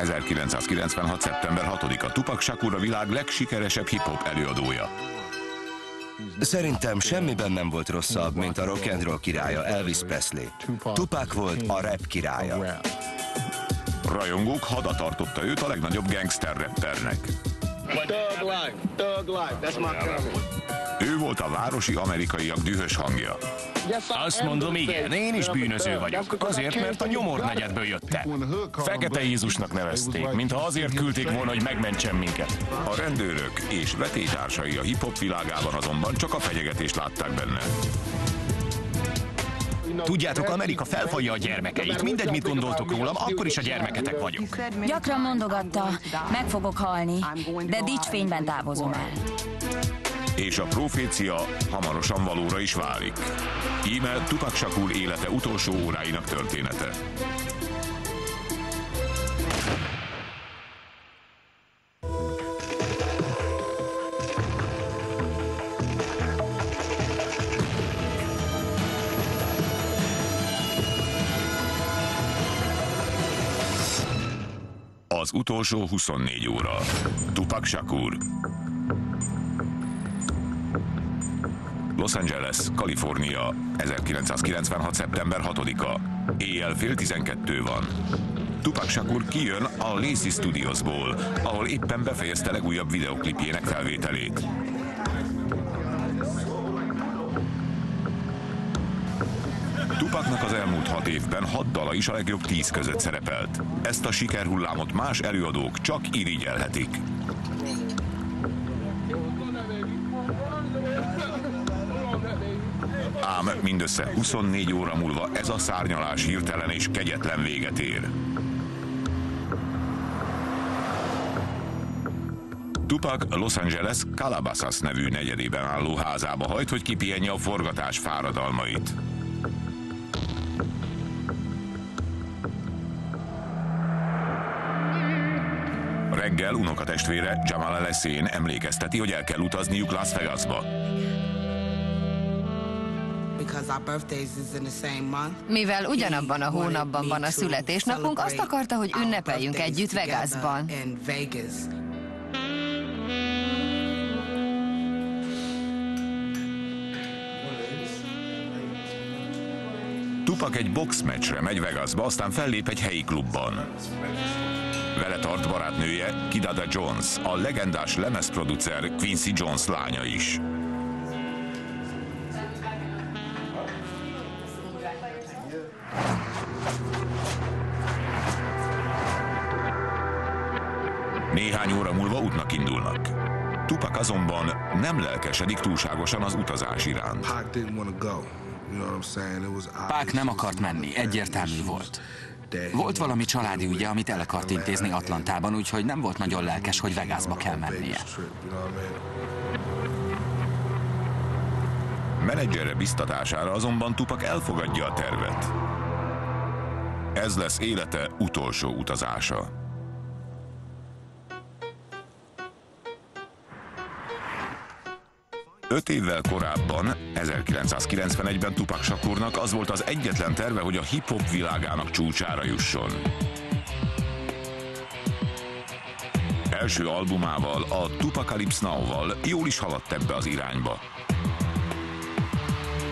1996. szeptember 6-a. Tupac Shakur a világ legsikeresebb hip-hop előadója. Szerintem semmiben nem volt rosszabb, mint a rock and roll királya Elvis Presley. Tupac volt a rap királya. Rajongók hada tartotta őt a legnagyobb gangster rappernek. Ő volt a városi amerikaiak dühös hangja. Azt mondom, igen, én is bűnöző vagyok. Azért, mert a nyomornegyedből jöttem. Fekete Jézusnak nevezték, mintha azért küldték volna, hogy megmentsen minket. A rendőrök és vetélytársai a hip-hop világában azonban csak a fenyegetést látták benne. Tudjátok, Amerika felfalja a gyermekeit. Mindegy, mit gondoltok rólam, akkor is a gyermeketek vagyok. Gyakran mondogatta, meg fogok halni, de dicsfényben távozom el. És a profécia hamarosan valóra is válik. Íme Tupac Shakur élete utolsó óráinak története. Az utolsó 24 óra. Tupac Shakur. Los Angeles, Kalifornia, 1996. szeptember 6-a. Éjjel fél 12 van. Tupac Shakur kijön a Lazy Studiosból, ahol éppen befejezte legújabb videoklipjének felvételét. Tupacnak az elmúlt 6 évben 6 dala is a legjobb 10 között szerepelt. Ezt a sikerhullámot más előadók csak irigyelhetik. Ám mindössze 24 óra múlva ez a szárnyalás hirtelen és kegyetlen véget ér. Tupac Los Angeles Calabasas nevű negyedében álló házába hajt, hogy kipihenje a forgatás fáradalmait. Reggel unokatestvére Jamal El-Essén emlékezteti, hogy el kell utazniuk Las Vegasba. Mivel ugyanabban a hónapban van a születésnapunk, azt akarta, hogy ünnepeljünk együtt Vegasban. Tupac egy boxmeccsre megy Vegasba, aztán fellép egy helyi klubban. Vele tart barátnője, Kidada Jones, a legendás lemezproducer Quincy Jones lánya is. Néhány óra múlva útnak indulnak. Tupac azonban nem lelkesedik túlságosan az utazás iránt. Pac nem akart menni, egyértelmű volt. Volt valami családi ügye, amit el akart intézni Atlantában, úgyhogy nem volt nagyon lelkes, hogy Vegasba kell mennie. Menedzsere biztatására azonban Tupac elfogadja a tervet. Ez lesz élete utolsó utazása. Öt évvel korábban, 1991-ben Tupac Shakurnak az volt az egyetlen terve, hogy a hip-hop világának csúcsára jusson. Első albumával, a Tupacalypse Now-val jól is haladt ebbe az irányba.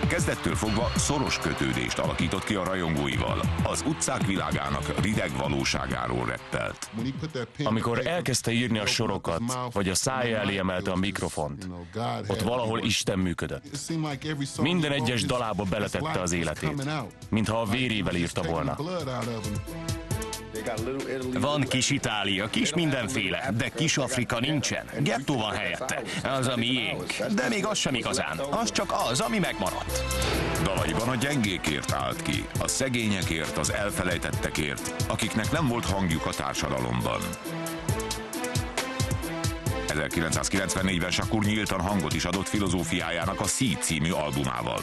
Kezdettől fogva szoros kötődést alakított ki a rajongóival, az utcák világának rideg valóságáról reppelt. Amikor elkezdte írni a sorokat, vagy a szája elé emelte a mikrofont, ott valahol Isten működött. Minden egyes dalába beletette az életét, mintha a vérével írta volna. Van kis Itália, kis mindenféle, de kis Afrika nincsen. Gettó van helyette. Az a miénk. De még az sem igazán. Az csak az, ami megmaradt. Dalaiban a gyengékért állt ki, a szegényekért, az elfelejtettekért, akiknek nem volt hangjuk a társadalomban. 1994-ben Shakur nyíltan hangot is adott filozófiájának a Seed című albumával.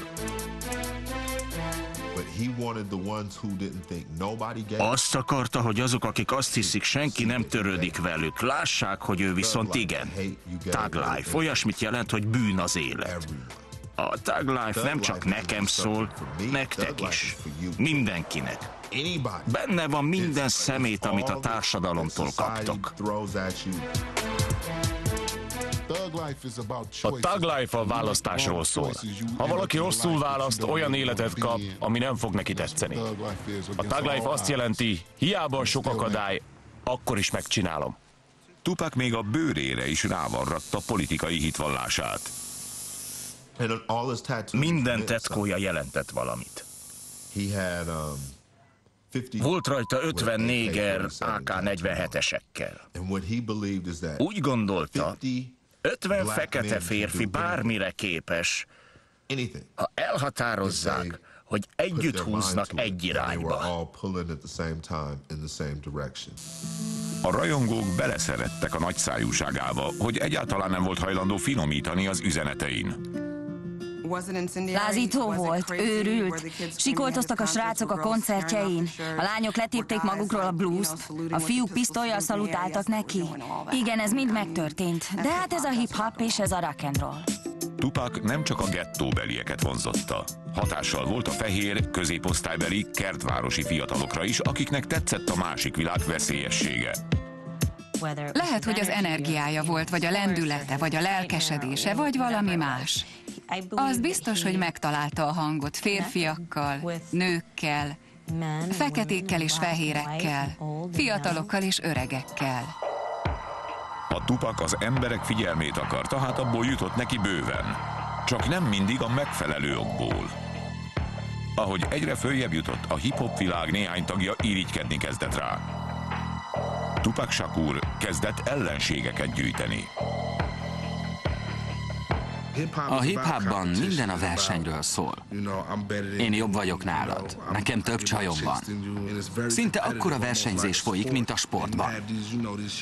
Azt akarta, hogy azok, akik azt hiszik, senki nem törődik velük, lássák, hogy ő viszont igen. Thug life, olyasmit jelent, hogy bűn az élet. A Thug life nem csak nekem szól, nektek is. Mindenkinek. Benne van minden szemét, amit a társadalomtól kaptok. A Thug Life a választásról szól. Ha valaki rosszul választ, olyan életet kap, ami nem fog neki tetszeni. A Thug Life azt jelenti, hiába sok akadály, akkor is megcsinálom. Tupac még a bőrére is rávarratta politikai hitvallását. Minden tetkója jelentett valamit. Volt rajta 50 néger AK-47-esekkel. Úgy gondolta, 50 fekete férfi bármire képes, ha elhatározzák, hogy együtt húznak egy irányba. A rajongók beleszerettek a nagyszájúságába, hogy egyáltalán nem volt hajlandó finomítani az üzenetein. Lázító volt, őrült. Sikoltoztak a srácok a koncertjein. A lányok letépték magukról a bluest. A fiúk pisztollyal szalutáltak neki. Igen, ez mind megtörtént. De hát ez a hip-hop és ez a rock and roll. Tupac nem csak a gettóbelieket vonzotta. Hatással volt a fehér, középosztálybeli, kertvárosi fiatalokra is, akiknek tetszett a másik világ veszélyessége. Lehet, hogy az energiája volt, vagy a lendülete, vagy a lelkesedése, vagy valami más. Az biztos, hogy megtalálta a hangot férfiakkal, nőkkel, feketékkel és fehérekkel, fiatalokkal és öregekkel. A Tupac az emberek figyelmét akarta, hát abból jutott neki bőven. Csak nem mindig a megfelelő okból. Ahogy egyre följebb jutott, a hip-hop világ néhány tagja irigykedni kezdett rá. Tupac Shakur kezdett ellenségeket gyűjteni. A hip-hopban minden a versenyről szól. Én jobb vagyok nálad. Nekem több csajom van. Szinte akkora versenyzés folyik, mint a sportban.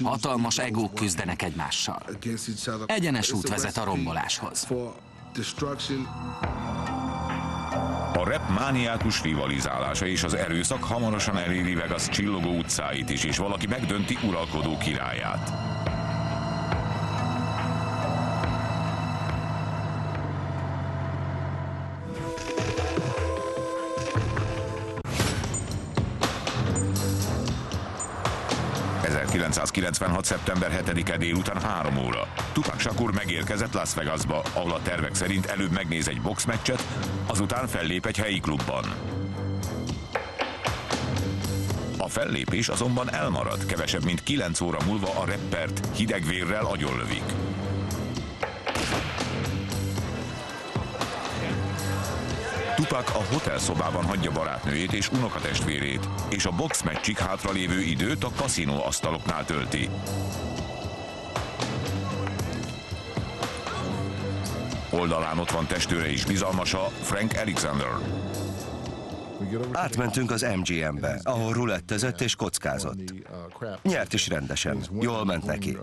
Hatalmas egók küzdenek egymással. Egyenes út vezet a romboláshoz. A rap mániákus rivalizálása és az erőszak hamarosan eléri Vegas csillogó utcáit is, és valaki megdönti uralkodó királyát. ...1996. szeptember 7-e délután 3 óra. Tupac Shakur megérkezett Las Vegasba, ahol a tervek szerint előbb megnéz egy boxmeccset, azután fellép egy helyi klubban. A fellépés azonban elmarad, kevesebb mint 9 óra múlva a rappert hidegvérrel agyonlövik. Tupac a hotelszobában hagyja barátnőjét és unokatestvérét, és a boxmeccsig hátralévő időt a kaszinó asztaloknál tölti. Oldalán ott van testőre és bizalmasa, Frank Alexander. Átmentünk az MGM-be, ahol rulettezett és kockázott. Nyert is rendesen, jól ment neki.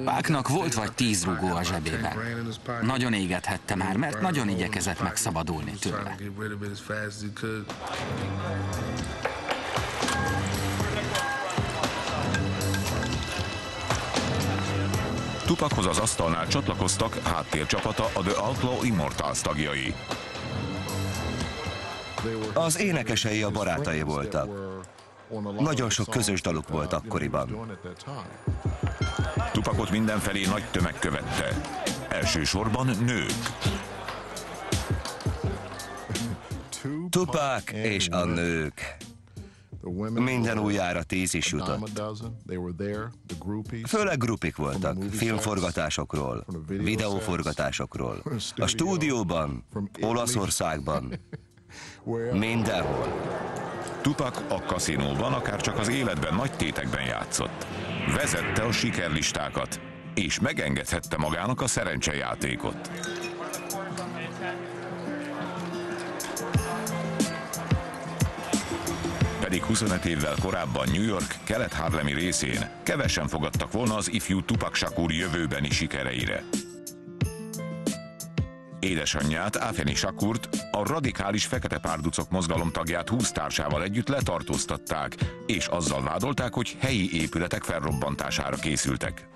Pacnak volt vagy 10 rugó a zsebében. Nagyon égethette már, mert nagyon igyekezett megszabadulni tőle. Tupachoz az asztalnál csatlakoztak háttércsapata, a The Outlaw Immortals tagjai. Az énekesei a barátai voltak. Nagyon sok közös daluk volt akkoriban. Tupacot mindenfelé nagy tömeg követte. Elsősorban nők. Tupac és a nők. Minden ujjára 10 is jutott. Főleg grupik voltak, filmforgatásokról, videóforgatásokról, a stúdióban, Olaszországban, mindenhol. Tupac a kaszinóban, akár csak az életben nagy tétekben játszott. Vezette a sikerlistákat, és megengedhette magának a szerencsejátékot. Pedig 25 évvel korábban New York kelet-harlemi részén kevesen fogadtak volna az ifjú Tupac Shakur jövőbeni sikereire. Édesanyját, Afeni Shakurt, a radikális fekete párducok mozgalom tagját 20 társával együtt letartóztatták, és azzal vádolták, hogy helyi épületek felrobbantására készültek.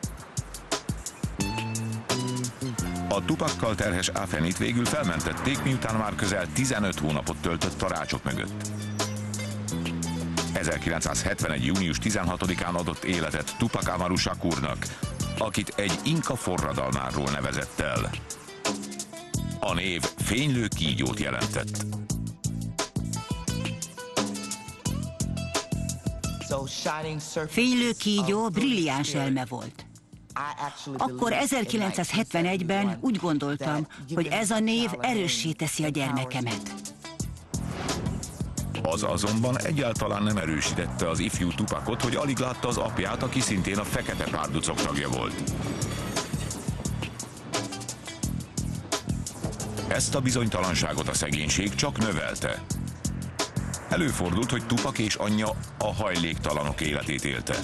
A Tupakkal terhes Afenit végül felmentették, miután már közel 15 hónapot töltött a rácsok mögött. 1971. június 16-án adott életet Tupac Amaru Shakurnak, akit egy inka forradalmáról nevezett el. A név fénylő kígyót jelentett. Fénylő kígyó brilliáns elme volt. Akkor 1971-ben úgy gondoltam, hogy ez a név erőssé teszi a gyermekemet. Az azonban egyáltalán nem erősítette az ifjú Tupacot, hogy alig látta az apját, aki szintén a Fekete Párducok tagja volt. Ezt a bizonytalanságot a szegénység csak növelte. Előfordult, hogy Tupac és anyja a hajléktalanok életét élte.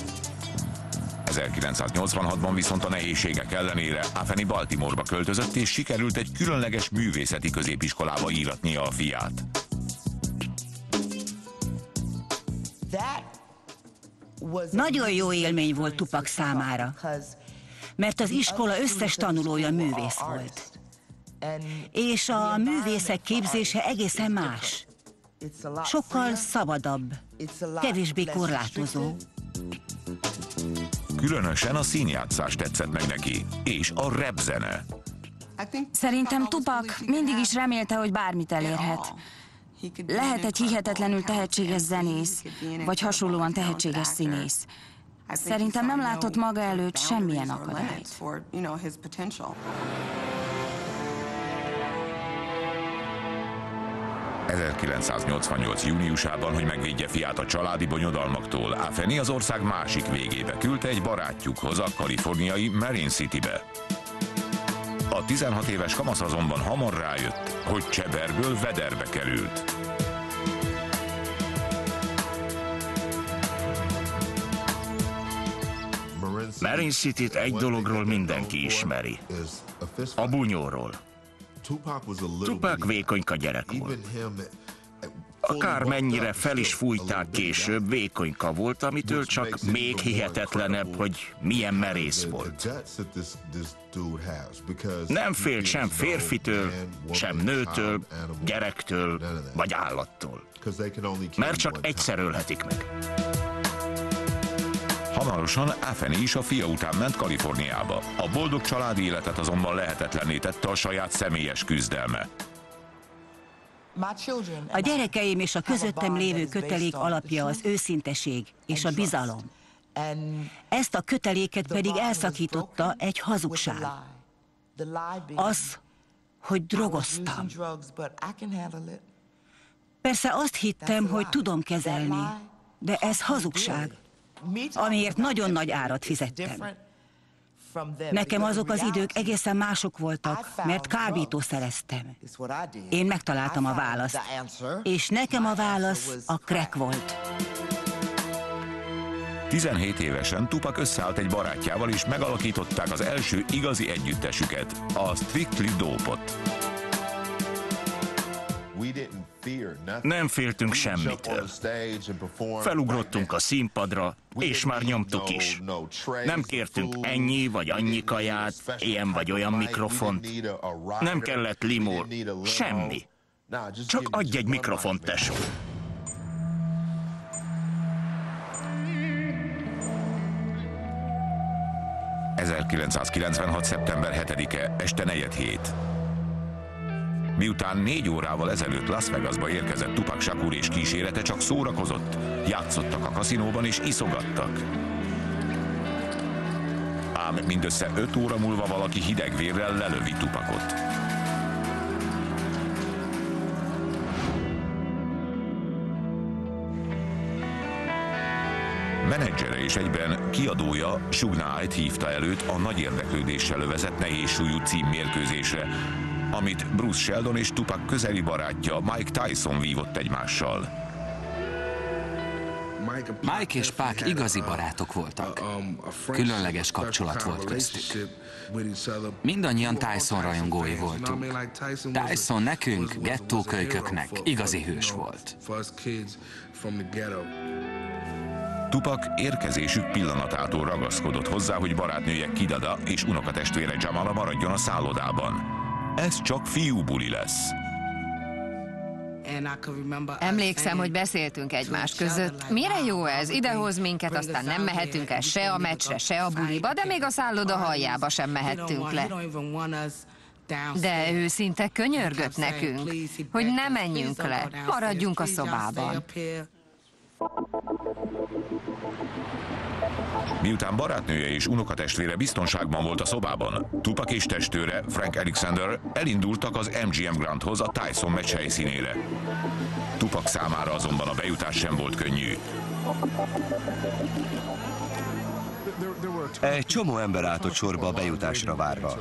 1986-ban viszont a nehézségek ellenére Afeni Baltimoreba költözött, és sikerült egy különleges művészeti középiskolába íratnia a fiát. Nagyon jó élmény volt Tupac számára, mert az iskola összes tanulója művész volt. És a művészek képzése egészen más. Sokkal szabadabb, kevésbé korlátozó. Különösen a színjátszás tetszett meg neki, és a rap zene. Szerintem Tupac mindig is remélte, hogy bármit elérhet. Lehet egy hihetetlenül tehetséges zenész, vagy hasonlóan tehetséges színész. Szerintem nem látott maga előtt semmilyen akadályt. ...1988. júniusában, hogy megvédje fiát a családi bonyodalmaktól, Afeni az ország másik végébe küldte egy barátjukhoz, a kaliforniai Marin Citybe. A 16 éves kamasz azonban hamar rájött, hogy cseberből vederbe került. Marin Cityt egy dologról mindenki ismeri. A bunyóról. Tupac vékonyka gyerek volt. Akármennyire fel is fújták később, vékonyka volt, amitől csak még hihetetlenebb, hogy milyen merész volt. Nem félt sem férfitől, sem nőtől, gyerektől vagy állattól. Mert csak egyszer ölhetik meg. Hamarosan Afeni is a fia után ment Kaliforniába. A boldog családi életet azonban lehetetlenné tette a saját személyes küzdelme. A gyerekeim és a közöttem lévő kötelék alapja az őszinteség és a bizalom. Ezt a köteléket pedig elszakította egy hazugság. Az, hogy drogoztam. Persze azt hittem, hogy tudom kezelni, de ez hazugság, amiért nagyon nagy árat fizettem. Nekem azok az idők egészen mások voltak, mert kábítószereztem. Én megtaláltam a választ, és nekem a válasz a crack volt. 17 évesen Tupac összeállt egy barátjával, és megalakították az első igazi együttesüket, a Strictly Dope-ot. Nem féltünk semmitől. Felugrottunk a színpadra, és már nyomtuk is. Nem kértünk ennyi vagy annyi kaját, ilyen vagy olyan mikrofont. Nem kellett limó, semmi. Csak adj egy mikrofont, tesó. ...1996. szeptember 7-e, este 4:07. Miután 4 órával ezelőtt Las Vegasba érkezett Tupac Shakur és kísérete, csak szórakozott, játszottak a kaszinóban és iszogattak. Ám mindössze 5 óra múlva valaki hidegvérrel lelövi Tupacot. Menedzsere és egyben kiadója Suge Knight hívta előtt a nagy érdeklődéssel övezett nehézsúlyú címmérkőzésre, amit Bruce Sheldon és Tupac közeli barátja Mike Tyson vívott egymással. Mike és Pac igazi barátok voltak. Különleges kapcsolat volt köztük. Mindannyian Tyson rajongói voltunk. Tyson nekünk, gettókölyköknek igazi hős volt. Tupac érkezésük pillanatától ragaszkodott hozzá, hogy barátnője Kidada és unokatestvére Jamala maradjon a szállodában. Ez csak fiúbuli lesz. Emlékszem, hogy beszéltünk egymás között. Mire jó ez? Idehoz minket, aztán nem mehetünk el se a meccsre, se a buliba, de még a szálloda halljába sem mehettünk le. De ő szinte könyörgött nekünk, hogy ne menjünk le, maradjunk a szobában. Miután barátnője és unokatestvére biztonságban volt a szobában, Tupac és testőre, Frank Alexander elindultak az MGM Grandhoz, a Tyson meccs helyszínére. Tupac számára azonban a bejutás sem volt könnyű. Egy csomó ember állt ott sorba a bejutásra várva.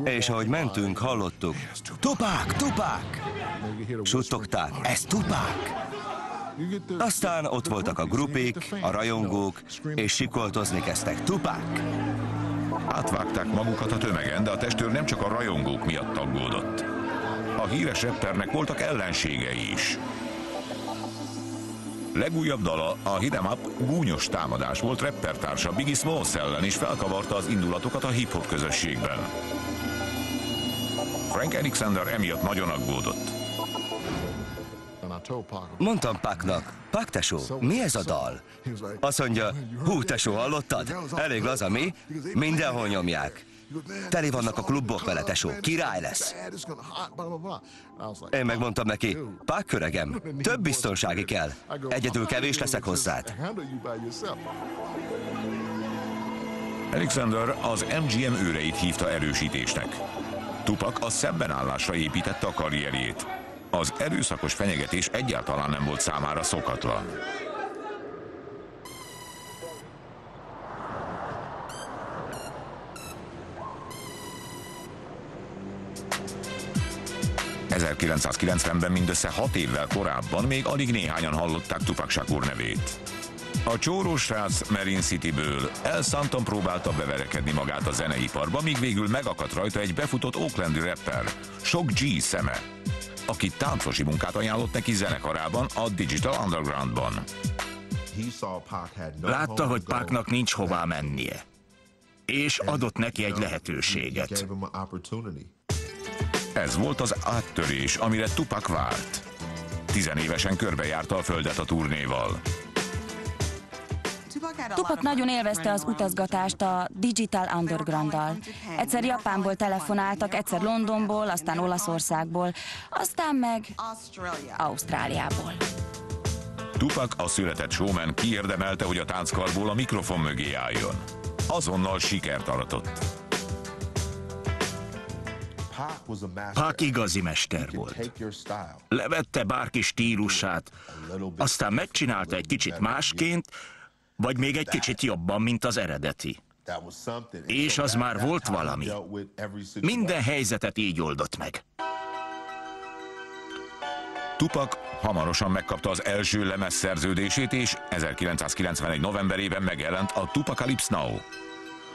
És ahogy mentünk, hallottuk, Tupac, Tupac! Suttogták, ez Tupac! Aztán ott voltak a grupik, a rajongók, és sikoltozni kezdtek, Tupac! Átvágták magukat a tömegen, de a testőr nem csak a rajongók miatt aggódott. A híres rappernek voltak ellenségei is. Legújabb dala, a Hit 'em Up, gúnyos támadás volt rappertársa Biggie Smalls ellen, és felkavarta az indulatokat a hip-hop közösségben. Frank Alexander emiatt nagyon aggódott. Mondtam Pacnak, Pac tesó, mi ez a dal? Azt mondja, hú tesó, hallottad? Elég laza, mi? Mindenhol nyomják. Teli vannak a klubok vele, tesó, király lesz. Én megmondtam neki, Pac öregem, több biztonsági kell. Egyedül kevés leszek hozzád. Alexander az MGM őreit hívta erősítésnek. Tupac a szembenállásra építette a karrierjét. Az erőszakos fenyegetés egyáltalán nem volt számára szokatlan. ...1990-ben mindössze 6 évvel korábban még alig néhányan hallották Tupac Shakur nevét. A csórós srác Marin Cityből El Santon próbálta beverekedni magát a zeneiparba, míg végül megakadt rajta egy befutott oaklandi rapper, Shock G szeme, aki táncosi munkát ajánlott neki zenekarában, a Digital Undergroundban. Látta, hogy Pacnak nincs hová mennie, és adott neki egy lehetőséget. Ez volt az áttörés, amire Tupac várt. 10 évesen körbejárta a földet a turnéval. Tupac nagyon élvezte az utazgatást a Digital Undergrounddal. Egyszer Japánból telefonáltak, egyszer Londonból, aztán Olaszországból, aztán meg Ausztráliából. Tupac, a született showman, kiérdemelte, hogy a tánckarból a mikrofon mögé álljon. Azonnal sikert aratott. Pac igazi mester volt. Levette bárki stílusát, aztán megcsinálta egy kicsit másként, vagy még egy kicsit jobban, mint az eredeti. És az már volt valami. Minden helyzetet így oldott meg. Tupac hamarosan megkapta az első lemezszerződését, és 1991. novemberében megjelent a Tupacalypse Now.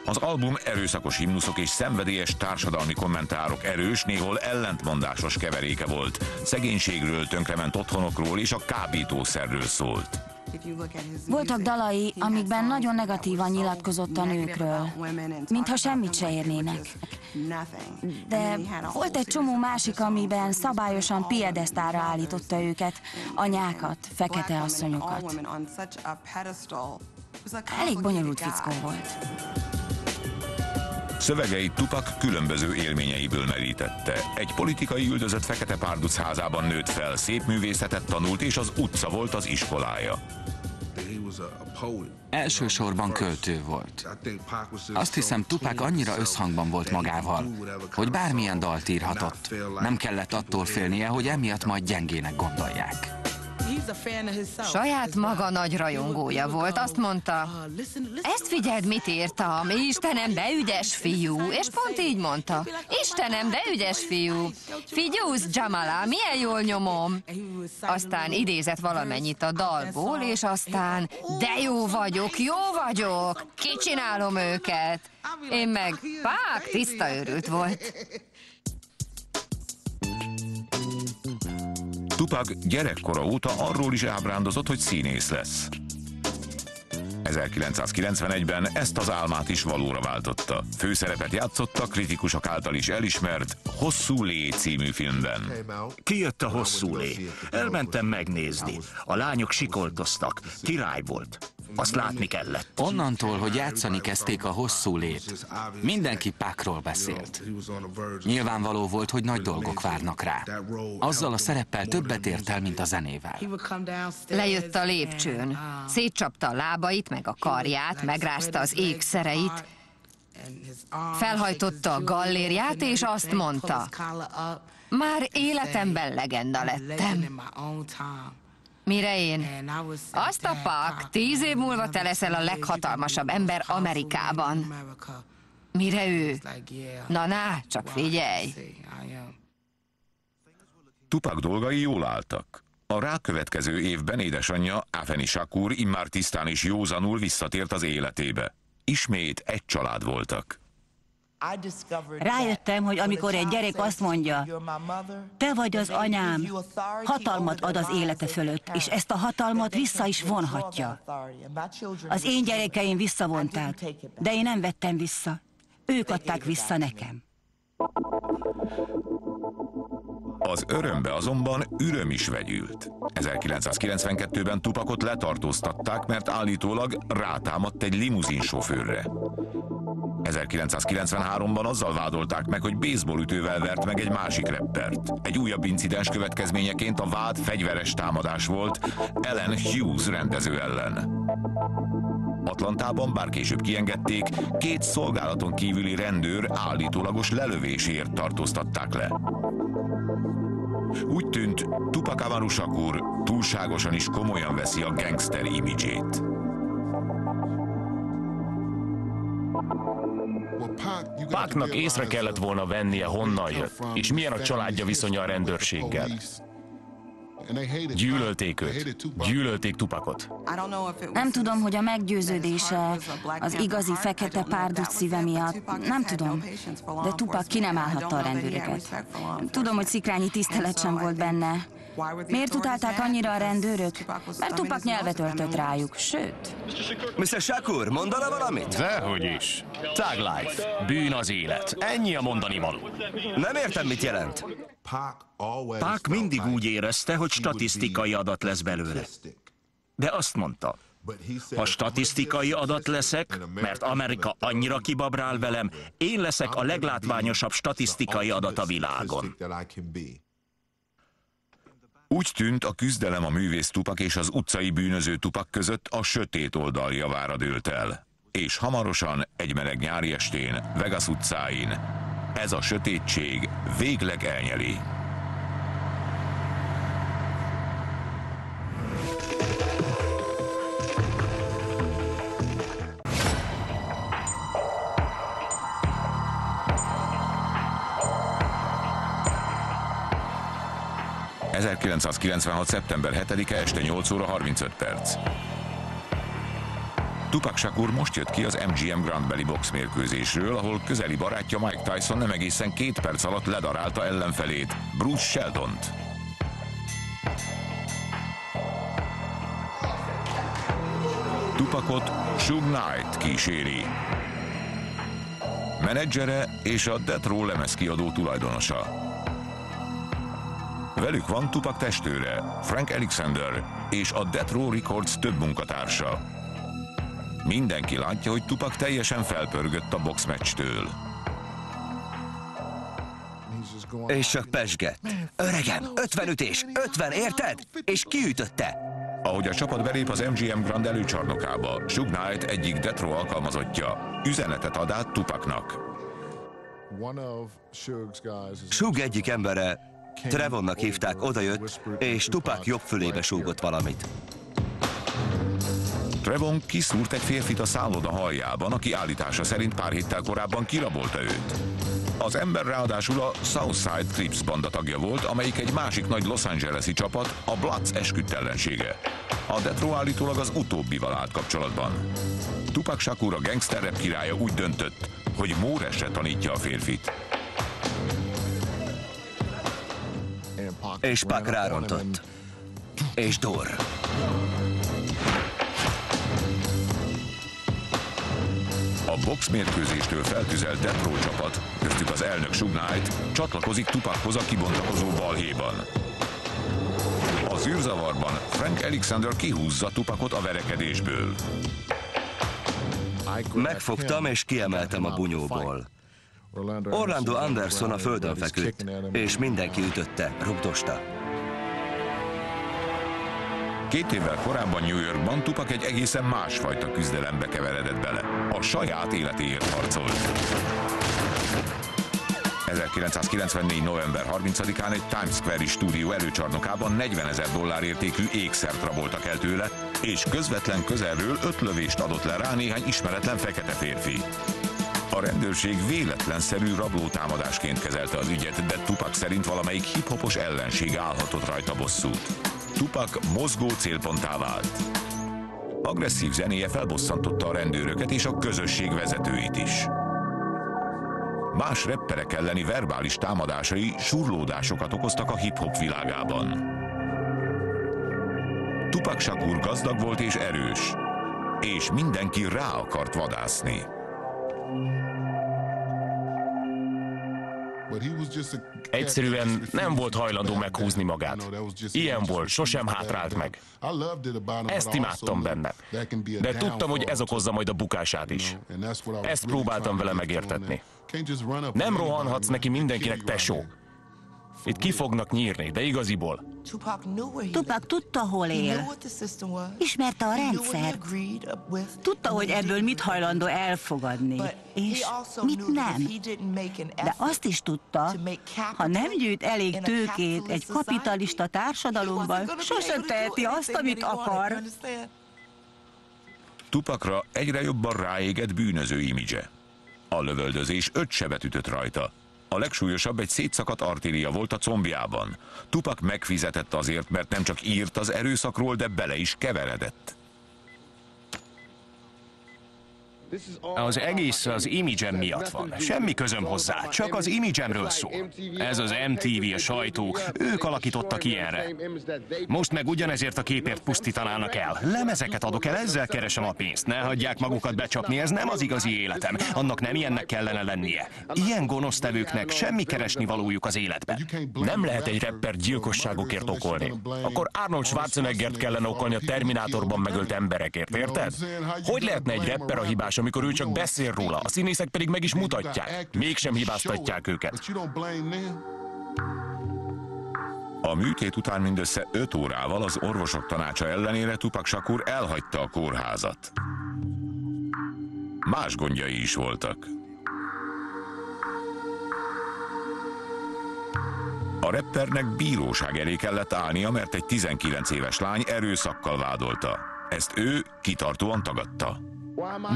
Az album erőszakos himnuszok és szenvedélyes társadalmi kommentárok erős, néhol ellentmondásos keveréke volt. Szegénységről, tönkrement otthonokról és a kábítószerről szólt. Voltak dalai, amikben nagyon negatívan nyilatkozott a nőkről, mintha semmit se érnének. De volt egy csomó másik, amiben szabályosan piedesztára állította őket, anyákat, fekete asszonyokat. Elég bonyolult fickó volt. Szövegeit Tupac különböző élményeiből merítette. Egy politikai üldözött fekete párduc házában nőtt fel, szép művészetet tanult, és az utca volt az iskolája. Elsősorban költő volt. Azt hiszem, Tupac annyira összhangban volt magával, hogy bármilyen dalt írhatott. Nem kellett attól félnie, hogy emiatt majd gyengének gondolják. Saját maga nagy rajongója volt, azt mondta, ezt figyeld, mit írtam, Istenem, de ügyes fiú, és pont így mondta, Istenem, de ügyes fiú, figyelsz, Jamala, milyen jól nyomom. Aztán idézett valamennyit a dalból, és aztán, de jó vagyok, kicsinálom őket. Én meg, Pac, tiszta őrült volt. Tupac gyerekkora óta arról is ábrándozott, hogy színész lesz. 1991-ben ezt az álmát is valóra váltotta. Főszerepet játszott a kritikusok által is elismert Hosszú Lé című filmben. Kijött a Hosszú Lé. Elmentem megnézni. A lányok sikoltoztak. Király volt. Azt látni kellett. Onnantól, hogy játszani kezdték a Hosszú Lét, mindenki Puckról beszélt. Nyilvánvaló volt, hogy nagy dolgok várnak rá. Azzal a szereppel többet ért el, mint a zenével. Lejött a lépcsőn, szétcsapta a lábait, meg a karját, megrázta az ékszereit, felhajtotta a gallérját, és azt mondta, már életemben legenda lettem. Mire én? Azt a Puck, 10 év múlva te leszel a leghatalmasabb ember Amerikában. Mire ő? Na, csak figyelj! Tupac dolgai jól álltak. A rákövetkező évben édesanyja, Afeni Shakur immár tisztán és józanul visszatért az életébe. Ismét egy család voltak. Rájöttem, hogy amikor egy gyerek azt mondja, te vagy az anyám, hatalmat ad az élete fölött, és ezt a hatalmat vissza is vonhatja. Az én gyerekeim visszavonták, de én nem vettem vissza. Ők adták vissza nekem. Az örömbe azonban üröm is vegyült. 1992-ben Tupacot letartóztatták, mert állítólag rátámadt egy limuzinsofőrre. 1993-ban azzal vádolták meg, hogy baseballütővel vert meg egy másik rappert. Egy újabb incidens következményeként a vád fegyveres támadás volt Ellen Hughes rendező ellen. Atlantában, bár később kiengedték, 2 szolgálaton kívüli rendőr állítólagos lelövésért tartóztatták le. Úgy tűnt, Tupac Amaru Shakur túlságosan is komolyan veszi a gangster imidzsét. Pacnak észre kellett volna vennie, honnan jött, és milyen a családja viszonya a rendőrséggel. Gyűlölték őt, gyűlölték Tupacot. Nem tudom, hogy a meggyőződése az igazi fekete párduc szíve miatt, nem tudom, de Tupac ki nem állhatta a rendőröket. Tudom, hogy szikrányi tisztelet sem volt benne. Miért utálták annyira a rendőrök? Mert Tupac nyelvet öltött rájuk, sőt. Mr. Shakur, mondana valamit? Dehogy is. Thug life, bűn az élet. Ennyi a mondani való. Nem értem, mit jelent. Puck mindig úgy érezte, hogy statisztikai adat lesz belőle. De azt mondta, ha statisztikai adat leszek, mert Amerika annyira kibabrál velem, én leszek a leglátványosabb statisztikai adat a világon. Úgy tűnt, a küzdelem a művész Tupac és az utcai bűnöző Tupac között a sötét oldal javára dőlt el. És hamarosan egy meleg nyári estén, Vegas utcáin, ez a sötétség végleg elnyeli. ...1996. szeptember 7-e este 8 óra 35 perc. Tupac Shakur most jött ki az MGM Grant-beli boxmérkőzésről, ahol közeli barátja Mike Tyson nem egészen 2 perc alatt ledarálta ellenfelét, Bruce Sheldont. Tupacot Suge Knight kíséri. Menedzsere és a Death Row lemezkiadó tulajdonosa. Velük van Tupac testőre, Frank Alexander, és a Death Row Records több munkatársa. Mindenki látja, hogy Tupac teljesen felpörgött a boxmeccstől. És csak pesgett. Öregem, 50 ütés, 50, érted? És kiütötte. Ahogy a csapat belép az MGM Grand előcsarnokába, Suge Knight egyik Death Row alkalmazottja üzenetet ad át Tupacnak. Suge egyik embere, Trevonnak hívták, odajött, és Tupac jobb fülébe súgott valamit. Trevon kiszúrt egy férfit a szálloda haljában, aki állítása szerint pár héttel korábban kirabolta őt. Az ember ráadásul a Southside Crips banda tagja volt, amelyik egy másik nagy Los Angeles-i csapat, a Bloods esküdt ellensége. A Death Row állítólag az utóbbival állt kapcsolatban. Tupac Shakur, a gangster rap királya úgy döntött, hogy móresre tanítja a férfit. És Puc rárontott. És dur. A boxmérkőzéstől feltüzelt Death Row csapat, köztük az elnök Suge Knight, csatlakozik Tupachoz a kibontakozó balhéban. Az űrzavarban Frank Alexander kihúzza Tupacot a verekedésből. Megfogtam és kiemeltem a bunyóból. Orlando Anderson a földön feküdt, és mindenki ütötte, rugdosta. 2 évvel korábban New Yorkban Tupac egy egészen másfajta küzdelembe keveredett bele. A saját életéért harcolt. 1994. november 30-án egy Times Square-i stúdió előcsarnokában $40,000 értékű ékszert raboltak el tőle, és közvetlen közelről 5 lövést adott le rá néhány ismeretlen fekete férfi. A rendőrség véletlenszerű rablótámadásként kezelte az ügyet, de Tupac szerint valamelyik hip-hopos ellenség állhatott rajta bosszút. Tupac mozgó célponttá vált. Agresszív zenéje felbosszantotta a rendőröket és a közösség vezetőit is. Más rapperek elleni verbális támadásai surlódásokat okoztak a hip-hop világában. Tupac Shakur gazdag volt és erős, és mindenki rá akart vadászni. Egyszerűen nem volt hajlandó meghúzni magát. Ilyen volt, sosem hátrált meg. Ezt imádtam benne. De tudtam, hogy ez okozza majd a bukását is. Ezt próbáltam vele megértetni. Nem rohanhatsz neki mindenkinek, tesó. Itt ki fognak nyírni, de igaziból. Tupac tudta, hol él. Ismerte a rendszert. Tudta, hogy ebből mit hajlandó elfogadni, és mit nem. De azt is tudta, ha nem gyűjt elég tőkét egy kapitalista társadalomban, sosem teheti azt, amit akar. Tupacra egyre jobban ráégett bűnöző imidzse. A lövöldözés 5 sebet ütött rajta. A legsúlyosabb egy szétszakadt artéria volt a combjában. Tupac megfizetett azért, mert nem csak írt az erőszakról, de bele is keveredett. Az egész az imidzsem miatt van. Semmi közöm hozzá, csak az imidzsemről szól. Ez az MTV, a sajtó, ők alakítottak ilyenre. Most meg ugyanezért a képért pusztítanának el. Lemezeket adok el, ezzel keresem a pénzt. Ne hagyják magukat becsapni, ez nem az igazi életem. Annak nem ilyennek kellene lennie. Ilyen gonosztevőknek semmi keresni valójuk az életben. Nem lehet egy rapper gyilkosságokért okolni. Akkor Arnold Schwarzeneggert kellene okolni a Terminátorban megölt emberekért, érted? Hogy lehetne egy rapper a hibás, amikor ő csak beszél róla, a színészek pedig meg is mutatják. Mégsem hibáztatják őket. A műtét után mindössze 5 órával az orvosok tanácsa ellenére Tupac Shakur elhagyta a kórházat. Más gondjai is voltak. A rappernek bíróság elé kellett állnia, mert egy 19 éves lány erőszakkal vádolta. Ezt ő kitartóan tagadta.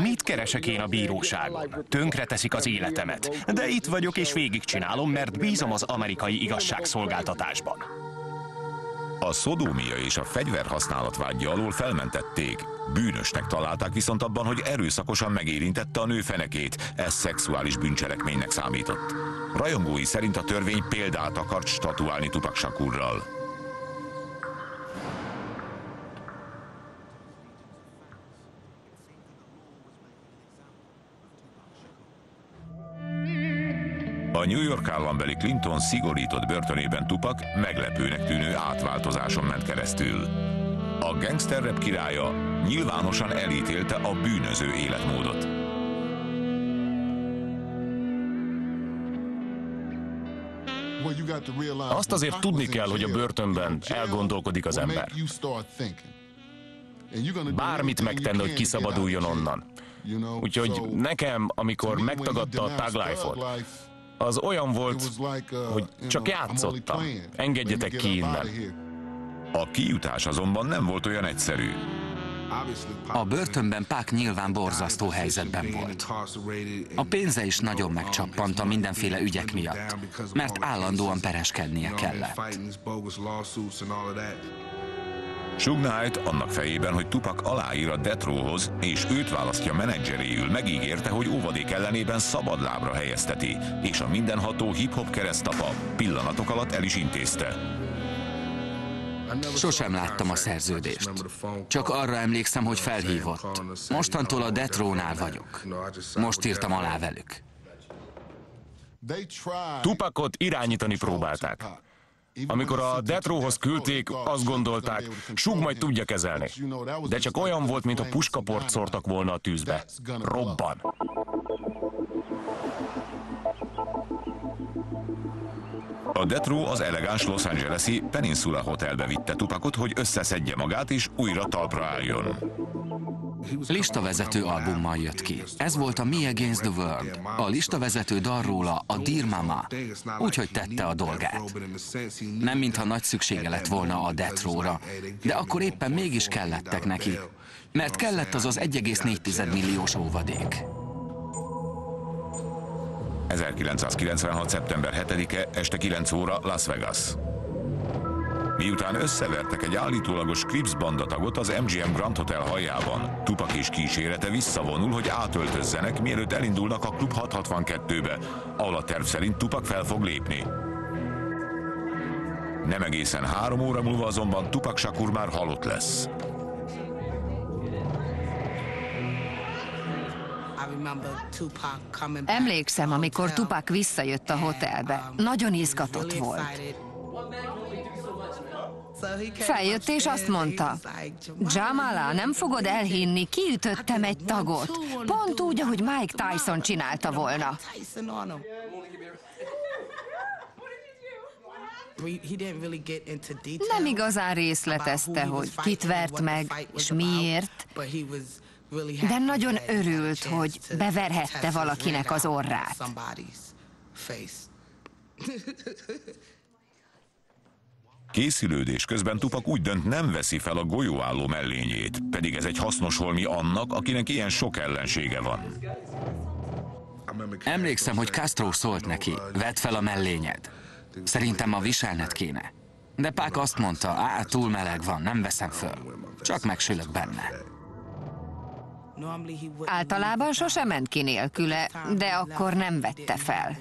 Mit keresek én a bíróságon? Tönkreteszik az életemet. De itt vagyok és végigcsinálom, mert bízom az amerikai igazságszolgáltatásban. A szodómia és a fegyverhasználat vádja alól felmentették. Bűnösnek találták viszont abban, hogy erőszakosan megérintette a nő fenekét. Ez szexuális bűncselekménynek számított. Rajongói szerint a törvény példát akart statuálni Tupac Shakurral. A New York állambeli Clinton szigorított börtönében Tupac meglepőnek tűnő átváltozáson ment keresztül. A gangster rap királya nyilvánosan elítélte a bűnöző életmódot. Azt azért tudni kell, hogy a börtönben elgondolkodik az ember. Bármit megtenni, hogy kiszabaduljon onnan. Úgyhogy nekem, amikor megtagadta a Thug Life-ot, az olyan volt, hogy csak játszottam. Engedjetek ki innen. A kijutás azonban nem volt olyan egyszerű. A börtönben Pac nyilván borzasztó helyzetben volt. A pénze is nagyon megcsappant a mindenféle ügyek miatt, mert állandóan pereskednie kellett. Suge Knight annak fejében, hogy Tupac aláír a Death Rowhoz, és őt választja menedzseréül, megígérte, hogy óvadék ellenében szabadlábra helyezteti, és a mindenható hip-hop keresztapa pillanatok alatt el is intézte. Sosem láttam a szerződést. Csak arra emlékszem, hogy felhívott. Mostantól a Death Row-nál vagyok. Most írtam alá velük. Tupacot irányítani próbálták. Amikor a Death Row-hoz küldték, azt gondolták, Suge majd tudja kezelni. De csak olyan volt, mintha puskaport szórtak volna a tűzbe. Robban. A Death Row az elegáns Los Angeles-i Peninsula Hotelbe vitte Tupacot, hogy összeszedje magát és újra talpra álljon. Listavezető albummal jött ki. Ez volt a Me Against the World. A listavezető dal róla a Dear Mama, úgyhogy tette a dolgát. Nem mintha nagy szüksége lett volna a Death Row-ra, de akkor éppen mégis kellettek neki, mert kellett az az 1,4 milliós óvadék. 1996. szeptember 7-e este 9 óra Las Vegas. Miután összevertek egy állítólagos Crips bandatagot az MGM Grand Hotel hajában, Tupac és kísérete visszavonul, hogy átöltözzenek, mielőtt elindulnak a Klub 662-be, ahol a terv szerint Tupac fel fog lépni. Nem egészen 3 óra múlva azonban Tupac Shakur már halott lesz. Emlékszem, amikor Tupac visszajött a hotelbe. Nagyon izgatott volt. Feljött és azt mondta, Jamala, nem fogod elhinni, kiütöttem egy tagot. Pont úgy, ahogy Mike Tyson csinálta volna. Nem igazán részletezte, hogy kit vert meg, és miért, de nagyon örült, hogy beverhette valakinek az orrát. Készülődés közben Tupac úgy dönt, nem veszi fel a golyóálló mellényét, pedig ez egy hasznos holmi annak, akinek ilyen sok ellensége van. Emlékszem, hogy Castro szólt neki, vedd fel a mellényed. Szerintem ma viselned kéne. De Pac azt mondta, túl meleg van, nem veszem föl. Csak megsülök benne. Általában sosem ment ki nélküle, de akkor nem vette fel.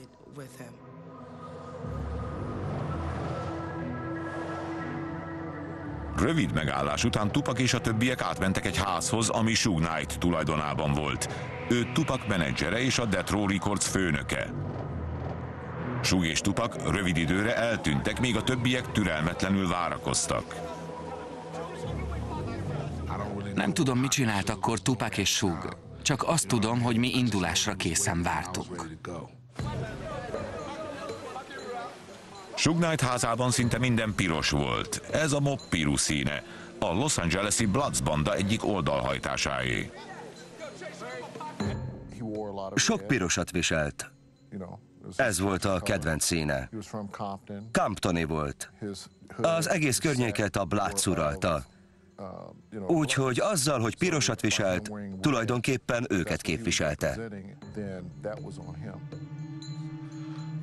Rövid megállás után Tupac és a többiek átmentek egy házhoz, ami Suge Knight tulajdonában volt. Ő Tupac menedzsere és a Death Row Records főnöke. Suge és Tupac rövid időre eltűntek, míg a többiek türelmetlenül várakoztak. Nem tudom, mit csinált akkor Tupac és Suge. Csak azt tudom, hogy mi indulásra készen vártunk. Suge Knight házában szinte minden piros volt. Ez a mob piru színe, a Los Angeles-i Bloods banda egyik oldalhajtásáé. Sok pirosat viselt. Ez volt a kedvenc színe. Comptoni volt. Az egész környéket a Bloods uralta. Úgyhogy azzal, hogy pirosat viselt, tulajdonképpen őket képviselte.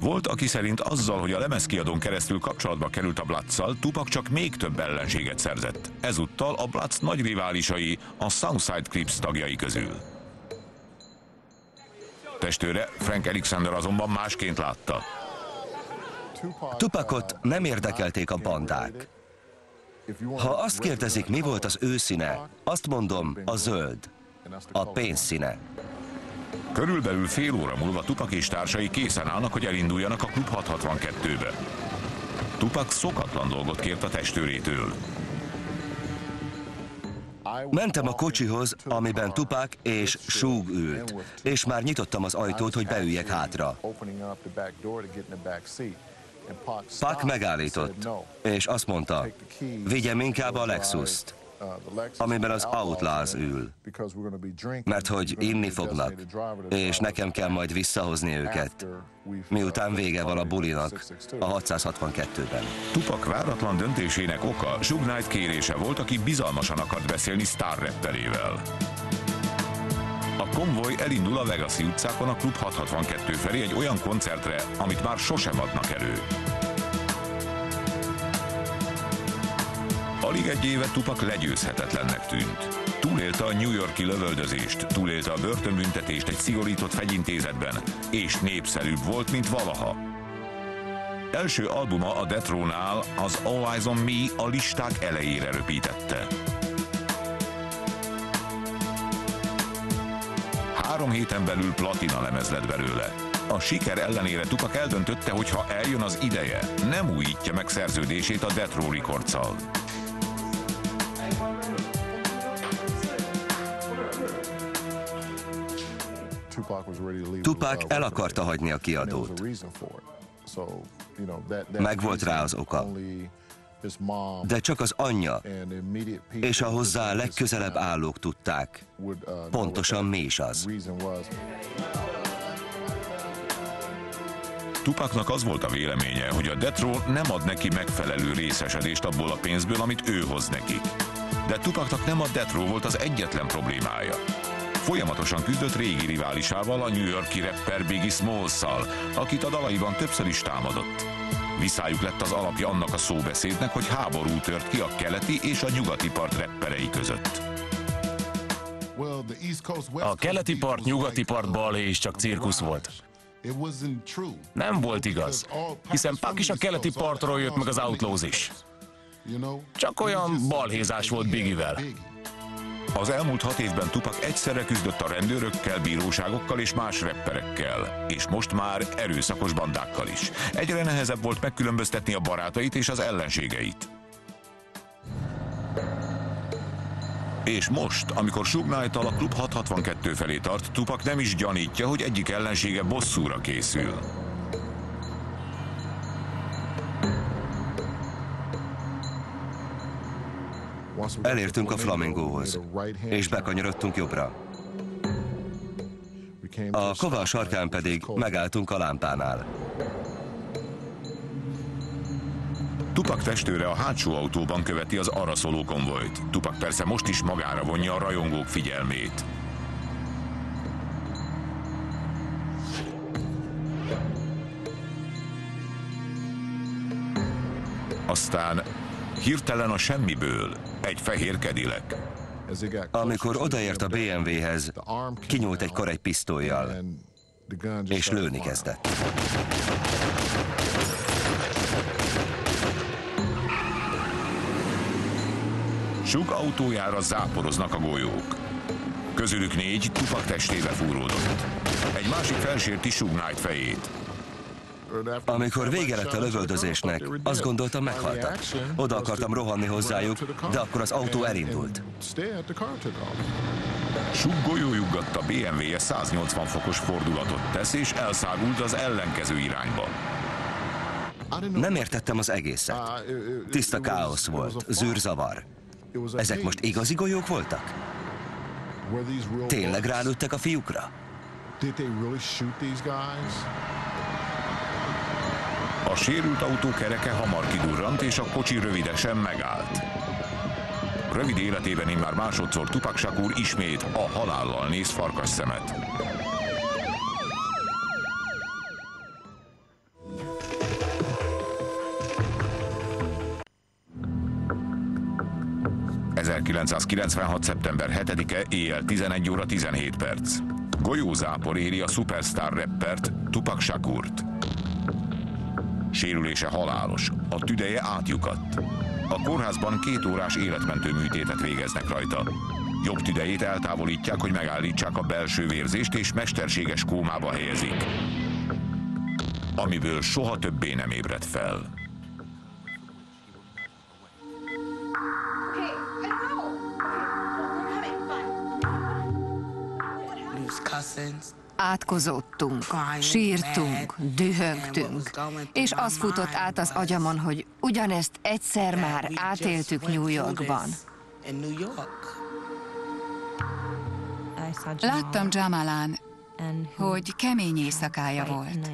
Volt, aki szerint azzal, hogy a lemezkiadón keresztül kapcsolatba került a Bloodsszal, Tupac csak még több ellenséget szerzett. Ezúttal a Bloods nagy riválisai, a Southside Crips tagjai közül. Testőre Frank Alexander azonban másként látta. Tupacot nem érdekelték a bandák. Ha azt kérdezik, mi volt az ő színe, azt mondom, a zöld, a pénzszíne. Körülbelül fél óra múlva Tupac és társai készen állnak, hogy elinduljanak a Klub 662-be. Tupac szokatlan dolgot kért a testőrétől. Mentem a kocsihoz, amiben Tupac és Suge ült, és már nyitottam az ajtót, hogy beüljek hátra. Pac megállított, és azt mondta, vigyem inkább a Lexust, amiben az Outlaws ül, mert hogy inni fognak, és nekem kell majd visszahozni őket, miután vége van a bulinak a 662-ben. Tupac váratlan döntésének oka Suge Knight kérése volt, aki bizalmasan akart beszélni sztár rapperével. A konvoj elindul a Vegas-i utcákon a Klub 662 felé egy olyan koncertre, amit már sosem adnak elő. Alig egy éve Tupac legyőzhetetlennek tűnt. Túlélte a New York-i lövöldözést, túlélte a börtönbüntetést egy szigorított fegyintézetben, és népszerűbb volt, mint valaha. Első albuma a Death Row-nál, az All Eyes on Me a listák elejére röpítette. 3 héten belül platina lemez lett belőle. A siker ellenére Tupac eldöntötte, hogy ha eljön az ideje, nem újítja meg szerződését a Death Row Records-szal. Tupac el akarta hagyni a kiadót. Megvolt rá az oka. De csak az anyja és a hozzá legközelebb állók tudták, pontosan mi is az. Tupacnak az volt a véleménye, hogy a Death Row nem ad neki megfelelő részesedést abból a pénzből, amit ő hoz nekik. De Tupacnak nem a Death Row volt az egyetlen problémája. Folyamatosan küzdött régi riválisával, a New York-i rapper Biggie Smalls-szal, akit a dalaiban többször is támadott. Viszályuk lett az alapja annak a szóbeszédnek, hogy háború tört ki a keleti és a nyugati part rapperei között. A keleti part, nyugati part balhé is csak cirkusz volt. Nem volt igaz, hiszen Pac is a keleti partról jött, meg az Outlaws is. Csak olyan balhézás volt Biggie-vel. Az elmúlt 6 évben Tupac egyszerre küzdött a rendőrökkel, bíróságokkal és más rapperekkel, és most már erőszakos bandákkal is. Egyre nehezebb volt megkülönböztetni a barátait és az ellenségeit. És most, amikor Suge Knight-tal a Klub 662 felé tart, Tupac nem is gyanítja, hogy egyik ellensége bosszúra készül. Elértünk a Flamingóhoz, és bekanyarodtunk jobbra. A kova sarkán pedig megálltunk a lámpánál. Tupac testőre a hátsó autóban követi az araszoló konvojt. Tupac persze most is magára vonja a rajongók figyelmét. Aztán hirtelen a semmiből egy fehér Cadillac. Amikor odaért a BMW-hez, kinyúlt egy kar egy pisztollyal, és lőni kezdett. Suge autójára záporoznak a golyók. Közülük 4 Tupac testébe fúródott. Egy másik felsérti Suge Knight fejét. Amikor vége lett a lövöldözésnek, azt gondoltam, meghaltak. Oda akartam rohanni hozzájuk, de akkor az autó elindult. Suge golyójuggatta BMW-je 180 fokos fordulatot tesz, és elszágult az ellenkező irányba. Nem értettem az egészet. Tiszta káosz volt, zűrzavar. Ezek most igazi golyók voltak? Tényleg rálőttek a fiúkra? A sérült autó kereke hamar kidurrant, és a kocsi rövidesen megállt. Rövid életében immár másodszor Tupac Shakur ismét a halállal néz farkasszemet. ...1996. szeptember 7-e éjjel 11 óra 17 perc. Golyózápor éri a szupersztár rappert, Tupac Shakurt. Sérülése halálos, a tüdeje átlyukadt. A kórházban 2 órás életmentő műtétet végeznek rajta. Jobb tüdejét eltávolítják, hogy megállítsák a belső vérzést, és mesterséges kómába helyezik, amiből soha többé nem ébred fel. Átkozódtunk, sírtunk, dühöngtünk, és az futott át az agyamon, hogy ugyanezt egyszer már átéltük New Yorkban. Láttam Jamalán, hogy kemény éjszakája volt,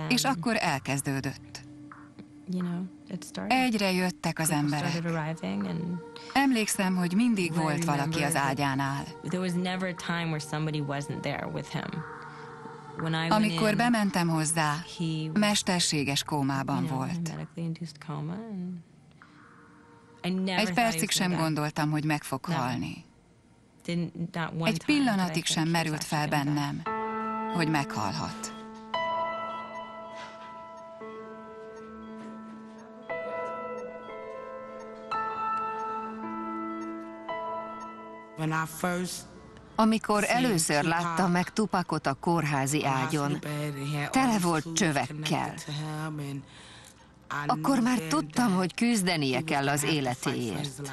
és akkor elkezdődött. Egyre jöttek az emberek. Emlékszem, hogy mindig volt valaki az ágyánál. Amikor bementem hozzá, mesterséges kómában volt. Egy percig sem gondoltam, hogy meg fog halni. Egy pillanatig sem merült fel bennem, hogy meghalhat. Amikor először láttam meg Tupacot a kórházi ágyon, tele volt csövekkel. Akkor már tudtam, hogy küzdenie kell az életéért.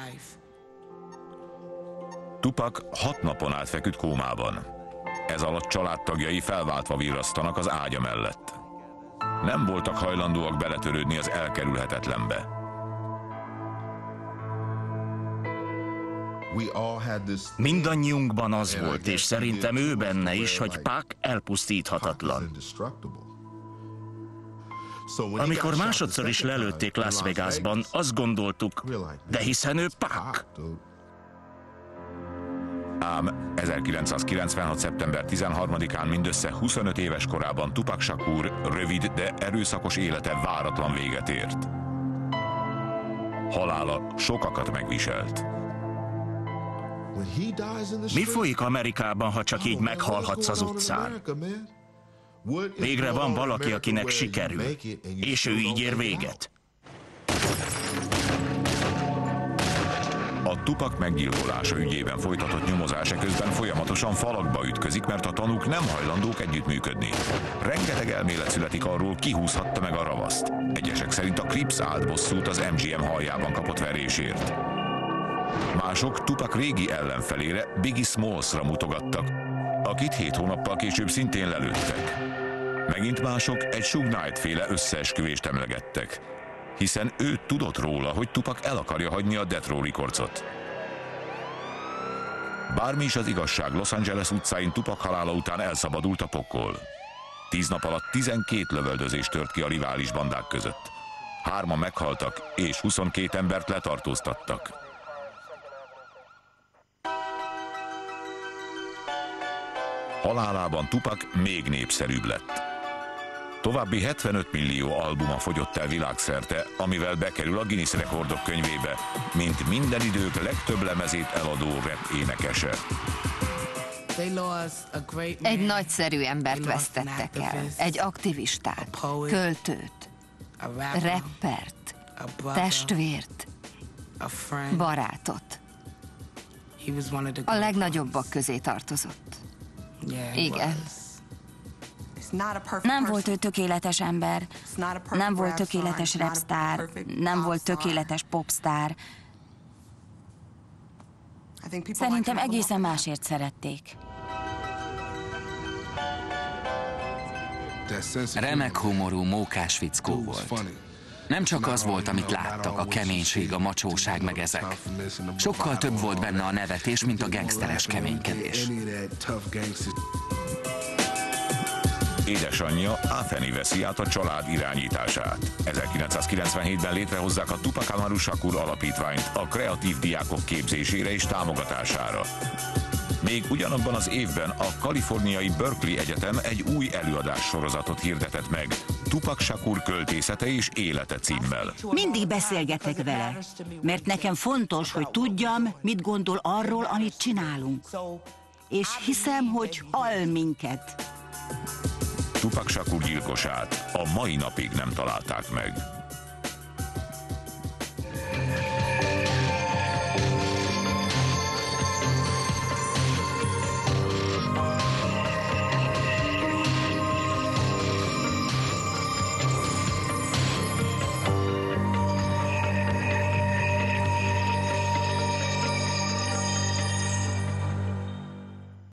Tupac 6 napon át feküdt kómában. Ez alatt családtagjai felváltva virrasztanak az ágya mellett. Nem voltak hajlandóak beletörődni az elkerülhetetlenbe. Mindannyiunkban az volt, és szerintem ő benne is, hogy Pac elpusztíthatatlan. Amikor másodszor is lelőtték Las Vegasban, azt gondoltuk, de hiszen ő Pac. Ám 1996. szeptember 13-án mindössze 25 éves korában Tupac Shakur rövid, de erőszakos élete váratlan véget ért. Halála sokakat megviselt. Mi folyik Amerikában, ha csak így meghalhatsz az utcán? Végre van valaki, akinek sikerül, és ő így ér véget. A Tupac meggyilkolása ügyében folytatott nyomozás közben folyamatosan falakba ütközik, mert a tanúk nem hajlandók együttműködni. Rengeteg elmélet születik arról, ki húzhatta meg a ravaszt. Egyesek szerint a Crips állt bosszút az MGM hajában kapott verésért. Mások Tupac régi ellenfelére, Biggie Smallsra mutogattak, akit 7 hónappal később szintén lelőttek. Megint mások egy Suge Knight-féle összeesküvést emlegettek, hiszen ő tudott róla, hogy Tupac el akarja hagyni a Death Row Recordsot. Bármi is az igazság, Los Angeles utcáin Tupac halála után elszabadult a pokol. 10 nap alatt 12 lövöldözés tört ki a rivális bandák között. 3-an meghaltak, és 22 embert letartóztattak. Halálában Tupac még népszerűbb lett. További 75 millió albuma fogyott el világszerte, amivel bekerül a Guinness rekordok könyvébe, mint minden idők legtöbb lemezét eladó rap énekese. Egy nagyszerű embert vesztettek el, egy aktivistát, költőt, rappert, testvért, barátot. A legnagyobbak közé tartozott. Igen. Nem volt ő tökéletes ember, nem volt tökéletes rapsztár, nem volt tökéletes popsztár. Szerintem egészen másért szerették. Remek humorú, mókás fickó volt. Nem csak az volt, amit láttak, a keménység, a macsóság meg ezek. Sokkal több volt benne a nevetés, mint a gengszteres keménykedés. Édesanyja Afeni veszi át a család irányítását. 1997-ben létrehozzák a Tupac Amaru Shakur alapítványt a kreatív diákok képzésére és támogatására. Még ugyanabban az évben a kaliforniai Berkeley Egyetem egy új előadás sorozatot hirdetett meg, Tupac Shakur költészete és élete címmel. Mindig beszélgetek vele, mert nekem fontos, hogy tudjam, mit gondol arról, amit csinálunk. És hiszem, hogy hall minket. Tupac Shakur gyilkosát a mai napig nem találták meg.